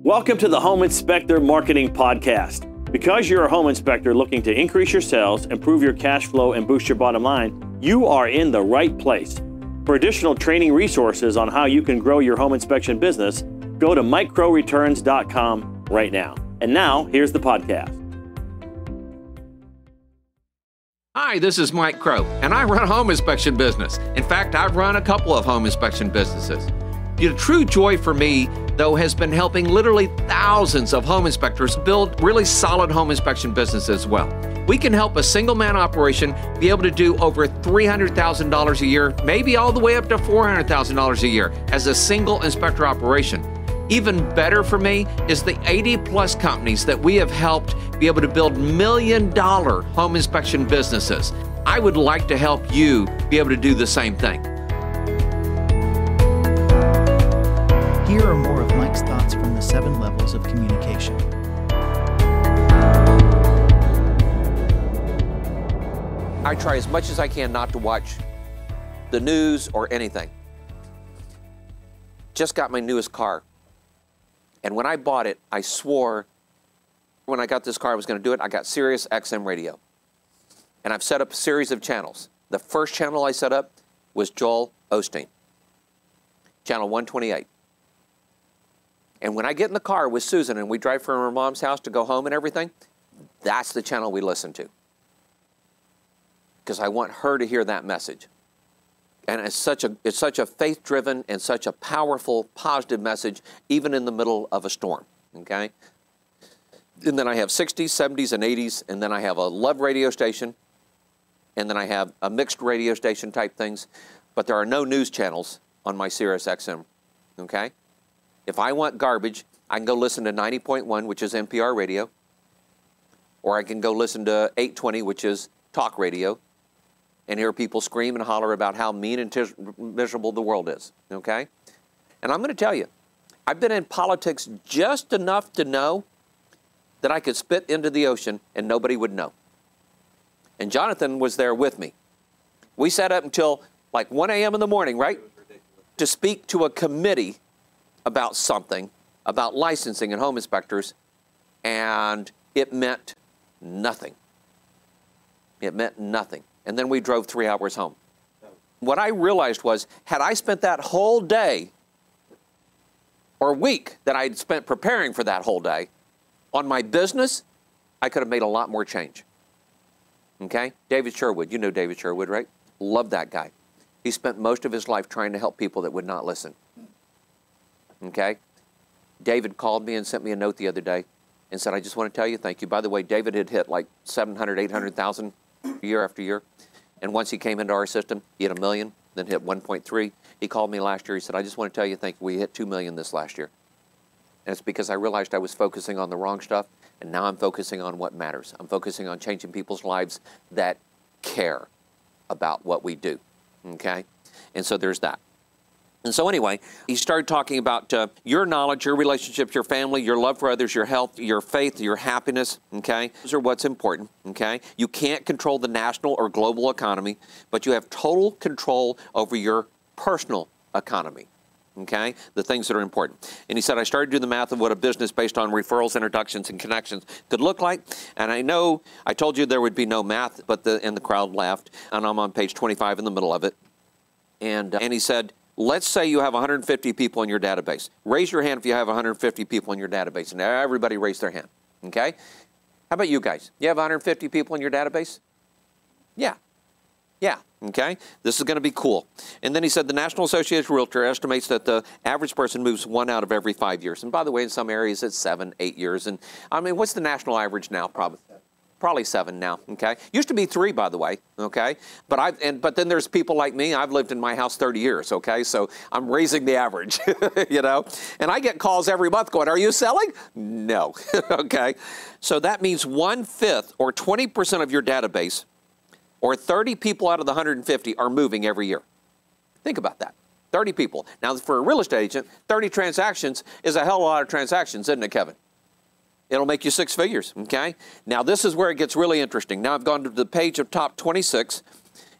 Welcome to the Home Inspector Marketing Podcast. Because you're a home inspector looking to increase your sales, improve your cash flow, and boost your bottom line, you are in the right place. For additional training resources on how you can grow your home inspection business, go to microreturns.com right now. And now, here's the podcast. Hi, this is Mike Crow, and I run a home inspection business. In fact, I've run a couple of home inspection businesses. The true joy for me, though, has been helping literally thousands of home inspectors build really solid home inspection businesses as well. We can help a single-man operation be able to do over $300,000 a year, maybe all the way up to $400,000 a year as a single inspector operation. Even better for me is the 80-plus companies that we have helped be able to build million-dollar home inspection businesses. I would like to help you be able to do the same thing. Here are more of Mike's thoughts from the 7 levels of communication. I try as much as I can not to watch the news or anything. Just got my newest car. And when I bought it, I swore when I got this car I was going to do it. I got Sirius XM radio. And I've set up a series of channels. The first channel I set up was Joel Osteen, channel 128. And when I get in the car with Susan and we drive from her mom's house to go home and everything, that's the channel we listen to. Because I want her to hear that message. And it's such a faith-driven and such a powerful, positive message, even in the middle of a storm, okay? And then I have 60s, 70s, and 80s, and then I have a love radio station, and then I have a mixed radio station type things, but there are no news channels on my Sirius XM, okay? If I want garbage, I can go listen to 90.1, which is NPR radio, or I can go listen to 820, which is talk radio, and hear people scream and holler about how mean and miserable the world is, okay? And I'm going to tell you, I've been in politics just enough to know that I could spit into the ocean and nobody would know. And Jonathan was there with me. We sat up until like 1 a.m. in the morning, right? To speak to a committee about something, about licensing and home inspectors, and it meant nothing. It meant nothing. And then we drove 3 hours home. What I realized was, had I spent that whole day or week that I'd spent preparing for that whole day on my business, I could have made a lot more change. Okay? David Sherwood, you know David Sherwood, right? Love that guy. He spent most of his life trying to help people that would not listen. Okay? David called me and sent me a note the other day and said, I just want to tell you thank you. By the way, David had hit like 700, 800,000 year after year. And once he came into our system, he hit 1 million, then hit 1.3. He called me last year. He said, I just want to tell you thank you. We hit 2 million this last year. And it's because I realized I was focusing on the wrong stuff, and now I'm focusing on what matters. I'm focusing on changing people's lives that care about what we do, okay? And so there's that. And so anyway, he started talking about your knowledge, your relationships, your family, your love for others, your health, your faith, your happiness, okay? Those are what's important, okay? You can't control the national or global economy, but you have total control over your personal economy, okay? The things that are important. And he said, I started doing the math of what a business based on referrals, introductions, and connections could look like. And I know I told you there would be no math, and the crowd laughed. And I'm on page 25 in the middle of it. And he said, let's say you have 150 people in your database. Raise your hand if you have 150 people in your database. And everybody raised their hand, okay? How about you guys? You have 150 people in your database? Yeah. Yeah, okay? This is going to be cool. And then he said the National Association of Realtors estimates that the average person moves 1 out of every 5 years. And by the way, in some areas it's 7, 8 years. And I mean, what's the national average now? Probably 7 now, okay? Used to be 3, by the way, okay? But then there's people like me. I've lived in my house 30 years, okay? So I'm raising the average, you know? And I get calls every month going, are you selling? No, okay? So that means 1/5 or 20% of your database, or 30 people out of the 150 are moving every year. Think about that. 30 people. Now, for a real estate agent, 30 transactions is a hell of a lot of transactions, isn't it, Kevin? It'll make you 6 figures, okay? Now, this is where it gets really interesting. Now, I've gone to the page of top 26,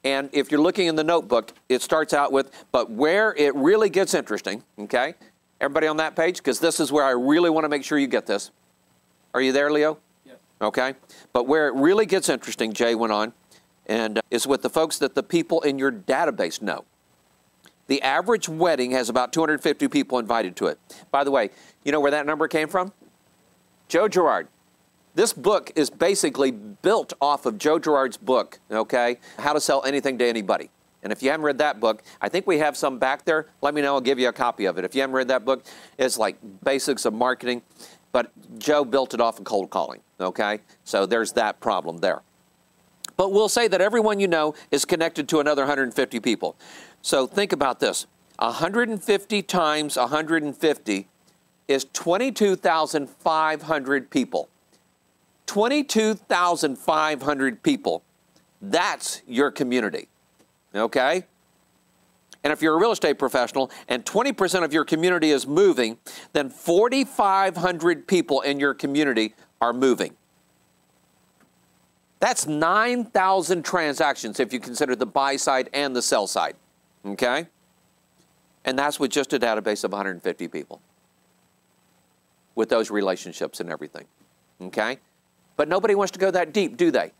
and if you're looking in the notebook, it starts out with, but where it really gets interesting, okay? Everybody on that page? Because this is where I really want to make sure you get this. Are you there, Leo? Yes. Okay. But where it really gets interesting, Jay went on, and is with the folks that the people in your database know. The average wedding has about 250 people invited to it. By the way, you know where that number came from? Joe Girard. This book is basically built off of Joe Girard's book, okay, How to Sell Anything to Anybody. And if you haven't read that book, I think we have some back there. Let me know, I'll give you a copy of it. If you haven't read that book, it's like basics of marketing, but Joe built it off of cold calling, okay? So there's that problem there. But we'll say that everyone you know is connected to another 150 people. So think about this. 150 times 150 is 22,500 people. 22,500 people. That's your community, okay? And if you're a real estate professional and 20% of your community is moving, then 4,500 people in your community are moving. That's 9,000 transactions if you consider the buy side and the sell side, okay? And that's with just a database of 150 people with those relationships and everything, okay? But nobody wants to go that deep, do they?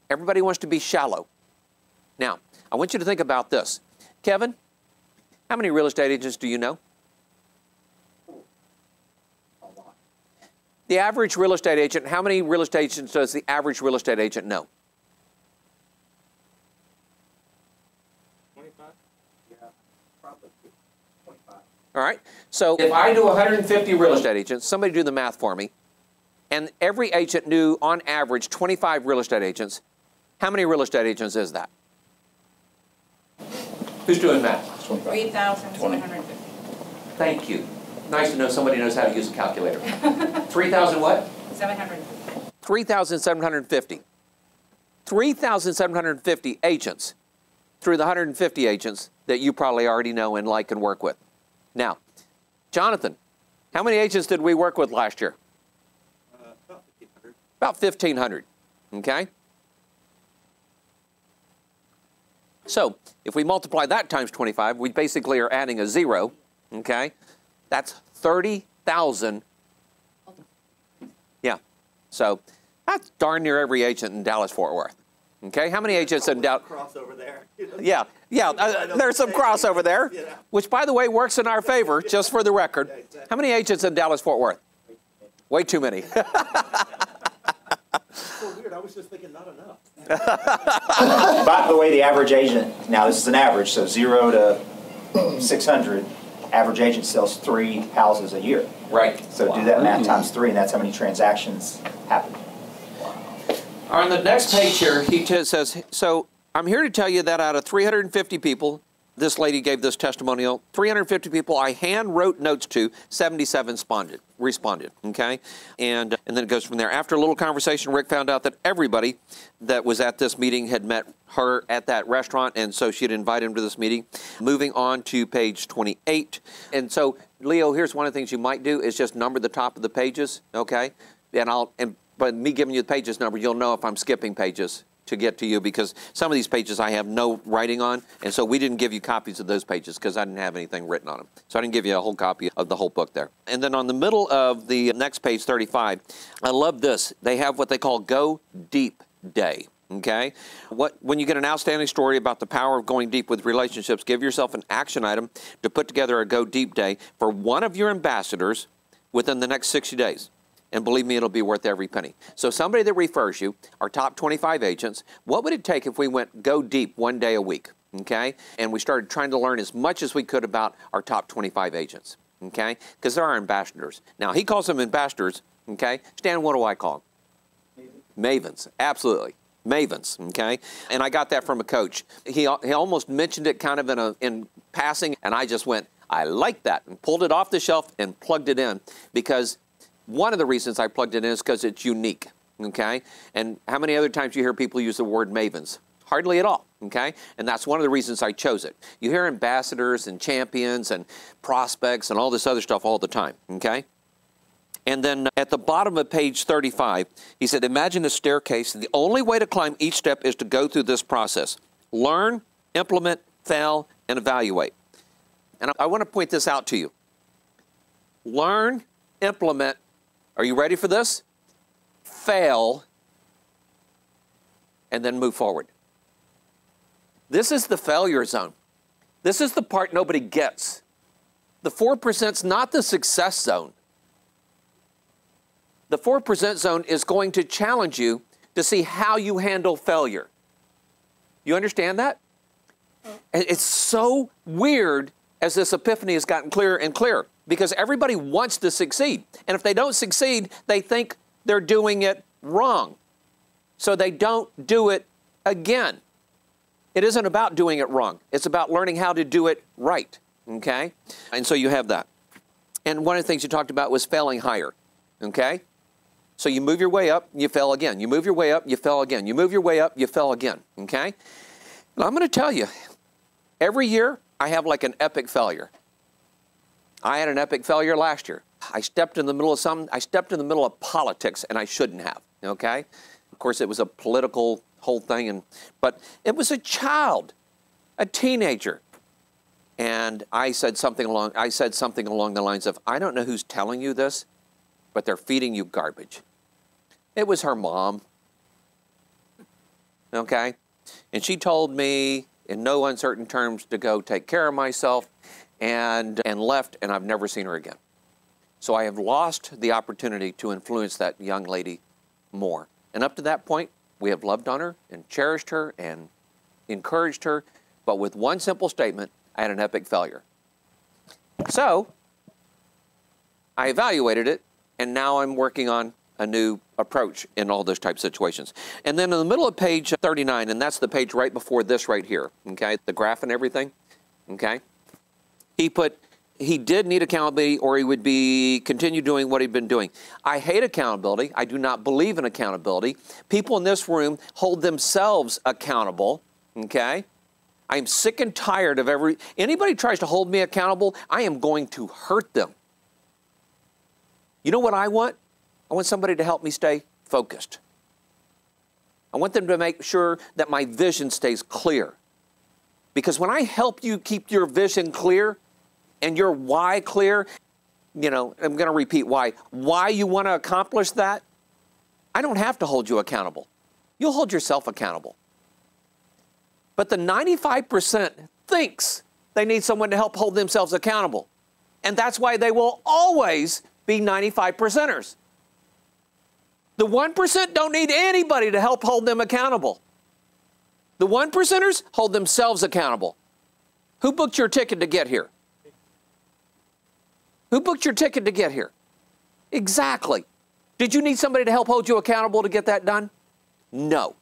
Everybody wants to be shallow. Now, I want you to think about this. Kevin, how many real estate agents do you know? A lot. The average real estate agent, how many real estate agents does the average real estate agent know? 25? Yeah, probably 25. All right, so if I do 150 real estate agents, somebody do the math for me, and every agent knew on average 25 real estate agents, how many real estate agents is that? Who's doing math? 3,750. Thank you. Nice to know somebody knows how to use a calculator. 3,000 what? 750. 3,750. 3,750 agents through the 150 agents that you probably already know and like and work with. Now, Jonathan, how many agents did we work with last year? About 1,500. About 1,500, okay? So, if we multiply that times 25, we basically are adding a zero, okay? That's 30,000. Yeah, so that's darn near every agent in Dallas-Fort Worth, okay? How many agents in Dallas? Crossover there. Yeah, there's some crossover there, Yeah. which, by the way, works in our favor, just for the record. Yeah, exactly. How many agents in Dallas-Fort Worth? Way too many. So weird, I was just thinking not enough. By the way, the average agent, now this is an average, so 0 to 600, average agent sells 3 houses a year. Right. So do that math times 3, and that's how many transactions happen. On the next page here, he says, so I'm here to tell you that out of 350 people, this lady gave this testimonial, 350 people I hand wrote notes to, 77 responded, okay? And then it goes from there. After a little conversation, Rick found out that everybody that was at this meeting had met her at that restaurant, and so she'd invite him to this meeting. Moving on to page 28. And so, Leo, here's one of the things you might do is just number the top of the pages, okay? And by me giving you the pages number, you'll know if I'm skipping pages to get to you, because some of these pages I have no writing on, and so we didn't give you copies of those pages because I didn't have anything written on them. So I didn't give you a whole copy of the whole book there. And then on the middle of the next page, 35, I love this. They have what they call Go Deep Day. Okay? When you get an outstanding story about the power of going deep with relationships, give yourself an action item to put together a Go Deep Day for one of your ambassadors within the next 60 days. And believe me, it'll be worth every penny. So somebody that refers you, our top 25 agents, what would it take if we went go deep 1 day a week, okay? And we started trying to learn as much as we could about our top 25 agents, okay? Because they're our ambassadors. Now, he calls them ambassadors, okay? Stan, what do I call them? Mavens, absolutely. Mavens, okay? And I got that from a coach. He almost mentioned it kind of in passing, and I just went, I like that, and pulled it off the shelf and plugged it in, because one of the reasons I plugged it in is because it's unique, okay? And how many other times do you hear people use the word mavens? Hardly at all, okay? And that's one of the reasons I chose it. You hear ambassadors and champions and prospects and all this other stuff all the time, okay? And then at the bottom of page 35, he said, imagine a staircase. The only way to climb each step is to go through this process. Learn, implement, fail, and evaluate. And I want to point this out to you. learn, implement, are you ready for this? Fail, and then move forward. This is the failure zone. This is the part nobody gets. The 4% is not the success zone. The 4% zone is going to challenge you to see how you handle failure. You understand that? And it's so weird as this epiphany has gotten clearer and clearer, because everybody wants to succeed. And if they don't succeed, they think they're doing it wrong. So they don't do it again. It isn't about doing it wrong. It's about learning how to do it right, okay? And so you have that. And one of the things you talked about was failing higher, okay? So you move your way up, you fail again. You move your way up, you fail again. You move your way up, you fail again, okay? Now I'm going to tell you, every year I have like an epic failure. I had an epic failure last year. I stepped in the middle of politics, and I shouldn't have, okay? Of course, it was a political whole thing, but it was a child, a teenager. And I said something along the lines of, I don't know who's telling you this, but they're feeding you garbage. It was her mom, okay? And she told me in no uncertain terms to go take care of myself, and left, and I've never seen her again. So I have lost the opportunity to influence that young lady more. And up to that point, we have loved on her and cherished her and encouraged her, but with one simple statement, I had an epic failure. So I evaluated it, and now I'm working on a new approach in all those type of situations. And then in the middle of page 39, and that's the page right before this right here, okay, the graph and everything, okay, he did need accountability, or he would continue doing what he'd been doing. I hate accountability. I do not believe in accountability. People in this room hold themselves accountable, okay? I'm sick and tired of anybody tries to hold me accountable, I am going to hurt them. You know what I want? I want somebody to help me stay focused. I want them to make sure that my vision stays clear. Because when I help you keep your vision clear and your why clear, you know, I'm going to repeat why you want to accomplish that, I don't have to hold you accountable. You'll hold yourself accountable. But the 95% thinks they need someone to help hold themselves accountable. And that's why they will always be 95%ers. The 1% don't need anybody to help hold them accountable. The 1%ers hold themselves accountable. Who booked your ticket to get here? Who booked your ticket to get here? Exactly. Did you need somebody to help hold you accountable to get that done? No.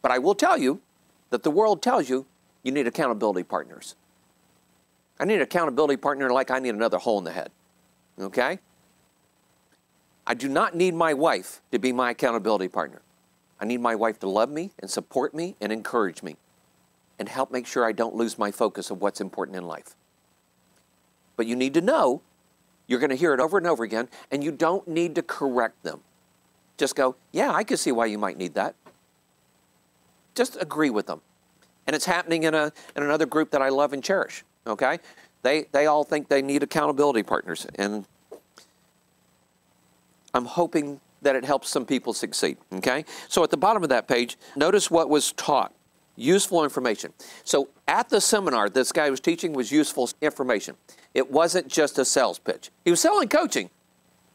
But I will tell you that the world tells you you need accountability partners. I need an accountability partner like I need another hole in the head. Okay? I do not need my wife to be my accountability partner. I need my wife to love me and support me and encourage me and help make sure I don't lose my focus of what's important in life. But you need to know, you're going to hear it over and over again, and you don't need to correct them. Just go, yeah, I can see why you might need that. Just agree with them. And it's happening in another group that I love and cherish, okay? They all think they need accountability partners, and I'm hoping that it helps some people succeed, okay? So at the bottom of that page, notice what was taught. Useful information. So at the seminar, this guy was teaching was useful information. It wasn't just a sales pitch. He was selling coaching,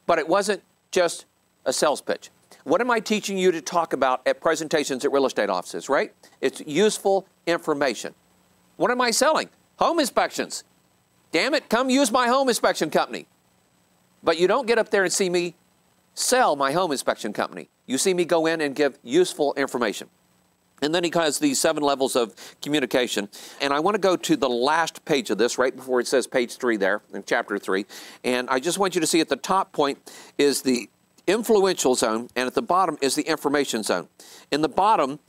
but it wasn't just a sales pitch. What am I teaching you to talk about at presentations at real estate offices, right? It's useful information. What am I selling? Home inspections. Damn it, come use my home inspection company. But you don't get up there and see me sell my home inspection company. You see me go in and give useful information. And then he has these 7 levels of communication. And I want to go to the last page of this, right before it says page 3 there, in chapter 3. And I just want you to see at the top point is the influential zone, and at the bottom is the information zone. In the bottom,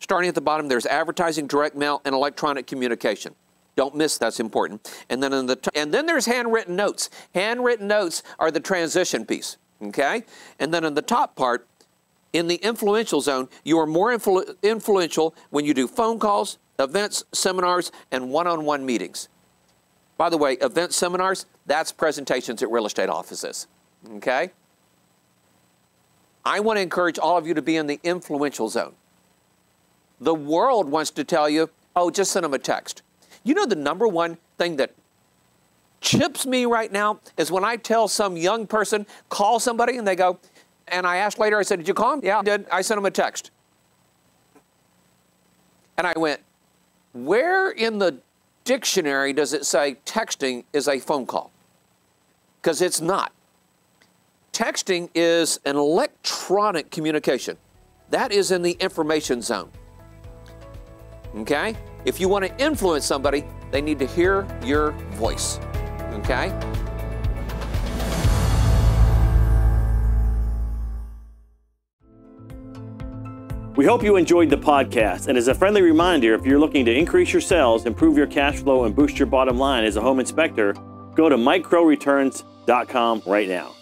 starting at the bottom, there's advertising, direct mail, and electronic communication. Don't miss, that's important. And then and then there's handwritten notes. Handwritten notes are the transition piece, okay? And then in the top part, in the influential zone, you are more influential when you do phone calls, events, seminars, and one-on-one meetings. By the way, event seminars, that's presentations at real estate offices, okay? I want to encourage all of you to be in the influential zone. The world wants to tell you, oh, just send them a text. You know the number one thing that chips me right now is when I tell some young person, call somebody, and they go, and I asked later, I said, did you call him? Yeah, I did. I sent him a text. And I went, where in the dictionary does it say texting is a phone call? Because it's not. Texting is an electronic communication. That is in the information zone. Okay? If you want to influence somebody, they need to hear your voice. Okay? We hope you enjoyed the podcast, and as a friendly reminder, if you're looking to increase your sales, improve your cash flow, and boost your bottom line as a home inspector, go to microreturns.com right now.